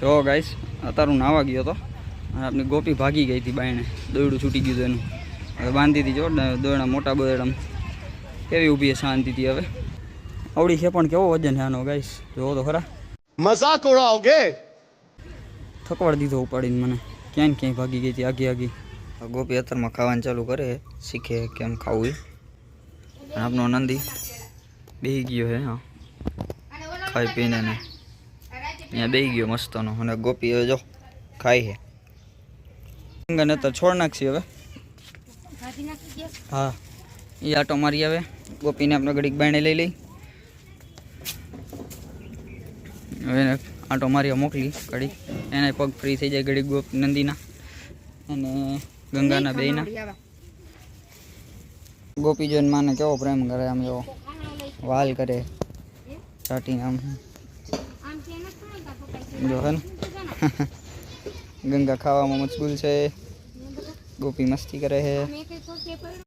જો ગાઈસ અત્યારે હું નાવા ગયો હતો અને આપણી ગોપી ભાગી ગઈ હતી બાયણે દોયડું છૂટી ગયું હતું એનું હવે બાંધી હતી જો દોયડા મોટા દોયડા કેવી ઊભી છે શાંતિથી હવે આવડી છે પણ કેવો વજન છે આનો ગાઈસ જોવો તો ખરા મજાક ઉડાઓગે થકવાડ દીધો ઉપાડીને મને ક્યાંય ભાગી ગઈ હતી આગી ગોપી અત્યારમાં ખાવાનું ચાલુ કરે શીખે કેમ ખાવું અને આપનો નંદી બેહી ગયો હે હા ખાઈ પીને ને અહીંયા બેહી ગયો મસ્તનો અને ગોપી હવે જો ખાઈ છે ગંગાને તો છોડ નાખશી હવે હા એ આટો મારી આવે ગોપીને આપણે ઘડીક બાયણે લઈ લઈ હવે આટો મારી મોકલી ઘડીક એને પગ ફ્રી થઈ જાય ઘડીક ગોપી નંદીના અને ગંગાના બેયના ગોપી જોઈને માને કેવો પ્રેમ કરે આમ એવો વાલ કરે સ્ટાર્ટિંગ આમ જો હે ને ગંગા ખાવામાં મશગુલ છે ગોપી મસ્તી કરે છે